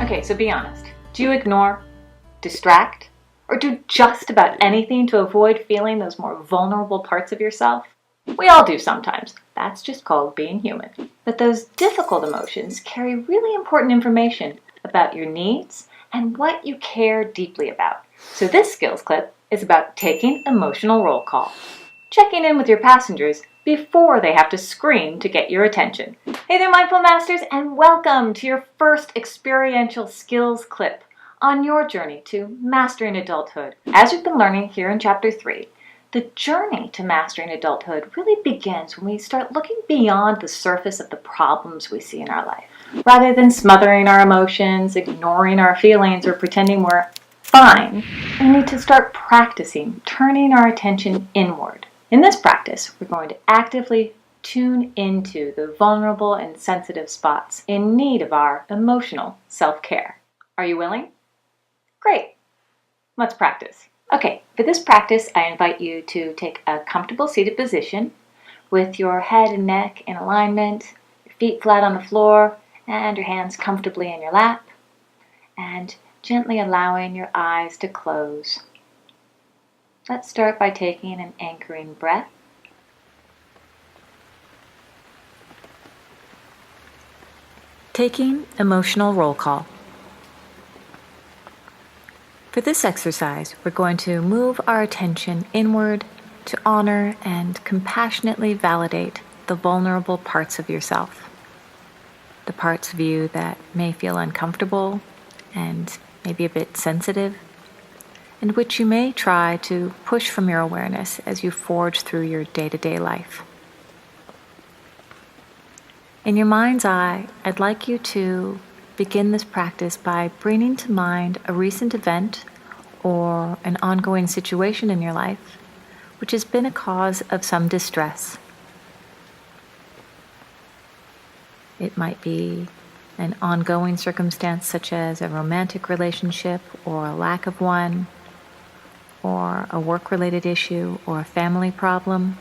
Okay, so be honest. Do you ignore, distract, or do just about anything to avoid feeling those more vulnerable parts of yourself? We all do sometimes. That's just called being human. But those difficult emotions carry really important information about your needs and what you care deeply about. So this skills clip is about taking emotional roll call, checking in with your passengers before they have to scream to get your attention. Hey there, Mindful Masters, and welcome to your first experiential skills clip on your journey to mastering adulthood. As we've been learning here in Chapter 3, the journey to mastering adulthood really begins when we start looking beyond the surface of the problems we see in our life. Rather than smothering our emotions, ignoring our feelings, or pretending we're fine, we need to start practicing turning our attention inward. In this practice, we're going to actively tune into the vulnerable and sensitive spots in need of our emotional self-care. Are you willing? Great. Let's practice. Okay, for this practice, I invite you to take a comfortable seated position with your head and neck in alignment, your feet flat on the floor, and your hands comfortably in your lap, and gently allowing your eyes to close. Let's start by taking an anchoring breath. Taking emotional roll call. For this exercise, we're going to move our attention inward to honor and compassionately validate the vulnerable parts of yourself. The parts of you that may feel uncomfortable and maybe a bit sensitive, and which you may try to push from your awareness as you forge through your day-to-day life. In your mind's eye, I'd like you to begin this practice by bringing to mind a recent event or an ongoing situation in your life which has been a cause of some distress. It might be an ongoing circumstance such as a romantic relationship or a lack of one, or a work-related issue or a family problem.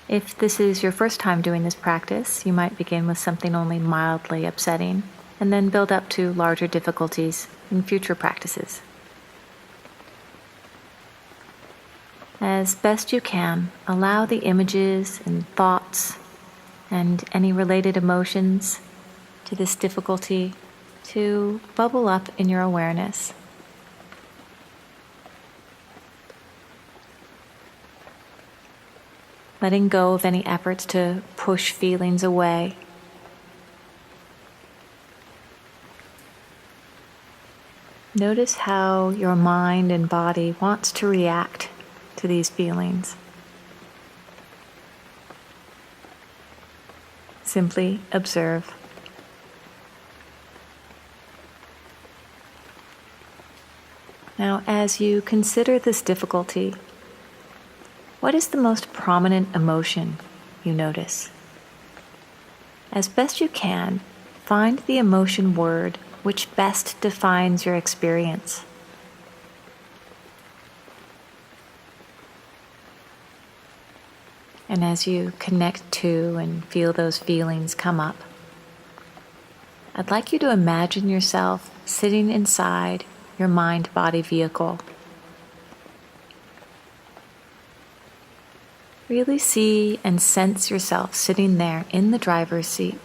If this is your first time doing this practice, you might begin with something only mildly upsetting and then build up to larger difficulties in future practices. As best you can, allow the images and thoughts and any related emotions to this difficulty to bubble up in your awareness. Letting go of any efforts to push feelings away. Notice how your mind and body wants to react to these feelings. Simply observe. Now, as you consider this difficulty, what is the most prominent emotion you notice? As best you can, find the emotion word which best defines your experience. And as you connect to and feel those feelings come up, I'd like you to imagine yourself sitting inside your mind-body vehicle. Really see and sense yourself sitting there in the driver's seat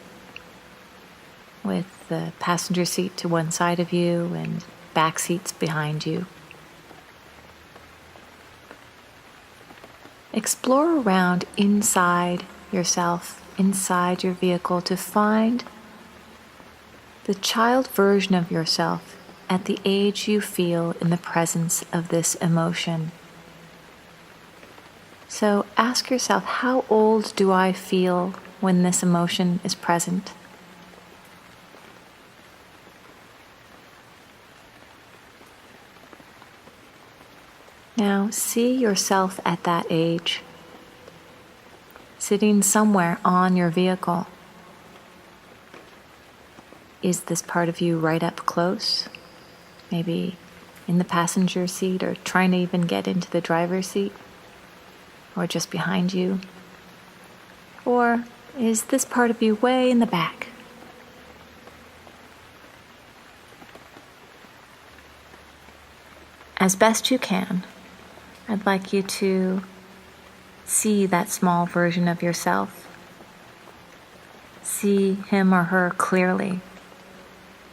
with the passenger seat to one side of you and back seats behind you. Explore around inside yourself, inside your vehicle, to find the child version of yourself at the age you feel in the presence of this emotion. So ask yourself, how old do I feel when this emotion is present? Now see yourself at that age, sitting somewhere on your vehicle. Is this part of you right up close? Maybe in the passenger seat or trying to even get into the driver's seat? Or just behind you? Or is this part of you way in the back? As best you can, I'd like you to see that small version of yourself. See him or her clearly,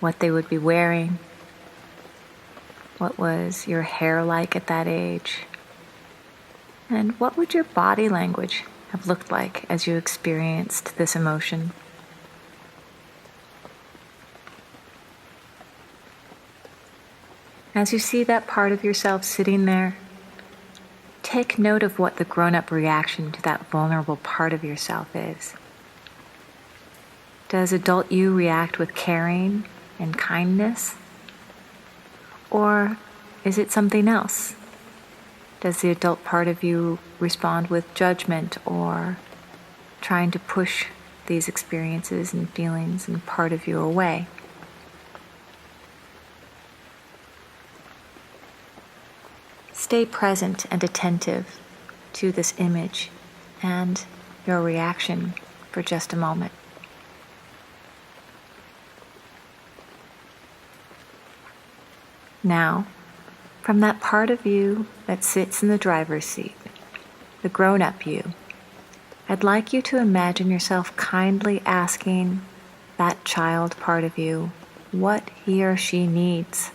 what they would be wearing, what was your hair like at that age, and what would your body language have looked like as you experienced this emotion. As you see that part of yourself sitting there, take note of what the grown-up reaction to that vulnerable part of yourself is. Does adult you react with caring and kindness? Or is it something else? Does the adult part of you respond with judgment or trying to push these experiences and feelings and part of you away? Stay present and attentive to this image and your reaction for just a moment. Now, from that part of you that sits in the driver's seat, the grown-up you, I'd like you to imagine yourself kindly asking that child part of you what he or she needs.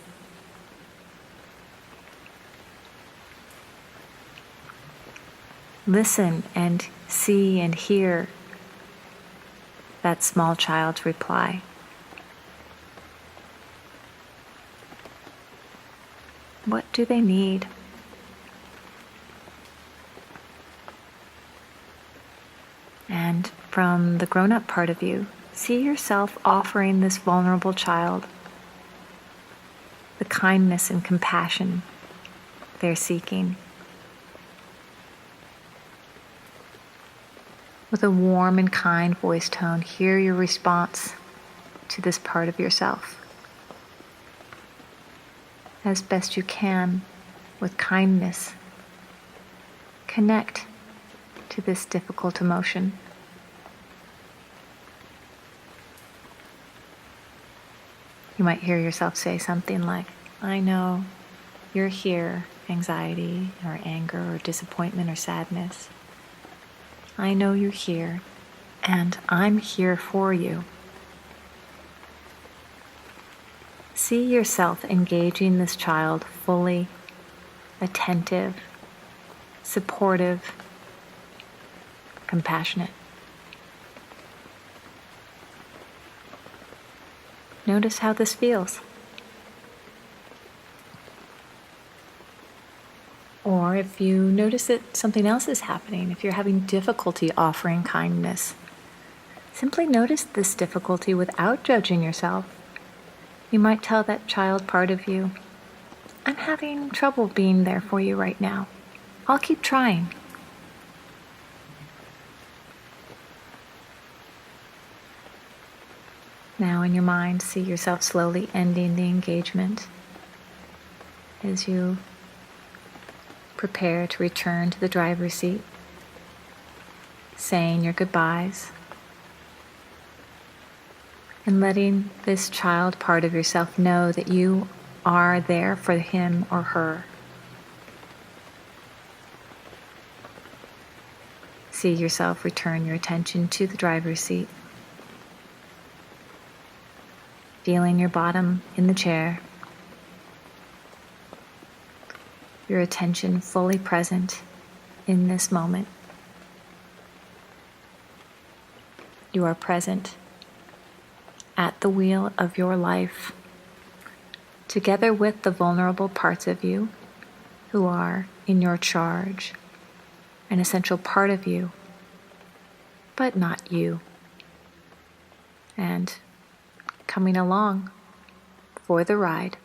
Listen and see and hear that small child's reply. What do they need? And from the grown-up part of you, see yourself offering this vulnerable child the kindness and compassion they're seeking. With a warm and kind voice tone, hear your response to this part of yourself. As best you can, with kindness, connect to this difficult emotion. You might hear yourself say something like, "I know you're here, anxiety or anger or disappointment or sadness. I know you're here, and I'm here for you." See yourself engaging this child fully, attentive, supportive, compassionate. Notice how this feels. Or if you notice that something else is happening, if you're having difficulty offering kindness, simply notice this difficulty without judging yourself. You might tell that child part of you, "I'm having trouble being there for you right now. I'll keep trying." Now in your mind, see yourself slowly ending the engagement as you prepare to return to the driver's seat, saying your goodbyes, and letting this child part of yourself know that you are there for him or her. See yourself return your attention to the driver's seat, feeling your bottom in the chair, your attention fully present in this moment. You are present at the wheel of your life, together with the vulnerable parts of you who are in your charge, an essential part of you, but not you, and coming along for the ride.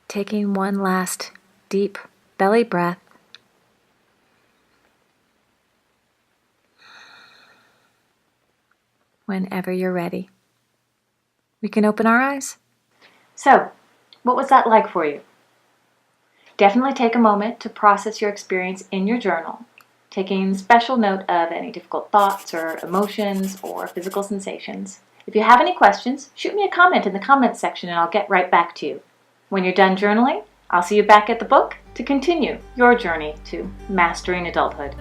Taking one last deep belly breath. Whenever you're ready, we can open our eyes. So, what was that like for you? Definitely take a moment to process your experience in your journal, taking special note of any difficult thoughts or emotions or physical sensations, If you have any questions, shoot me a comment in the comments section and I'll get right back to you. When you're done journaling, I'll see you back at the book to continue your journey to mastering adulthood.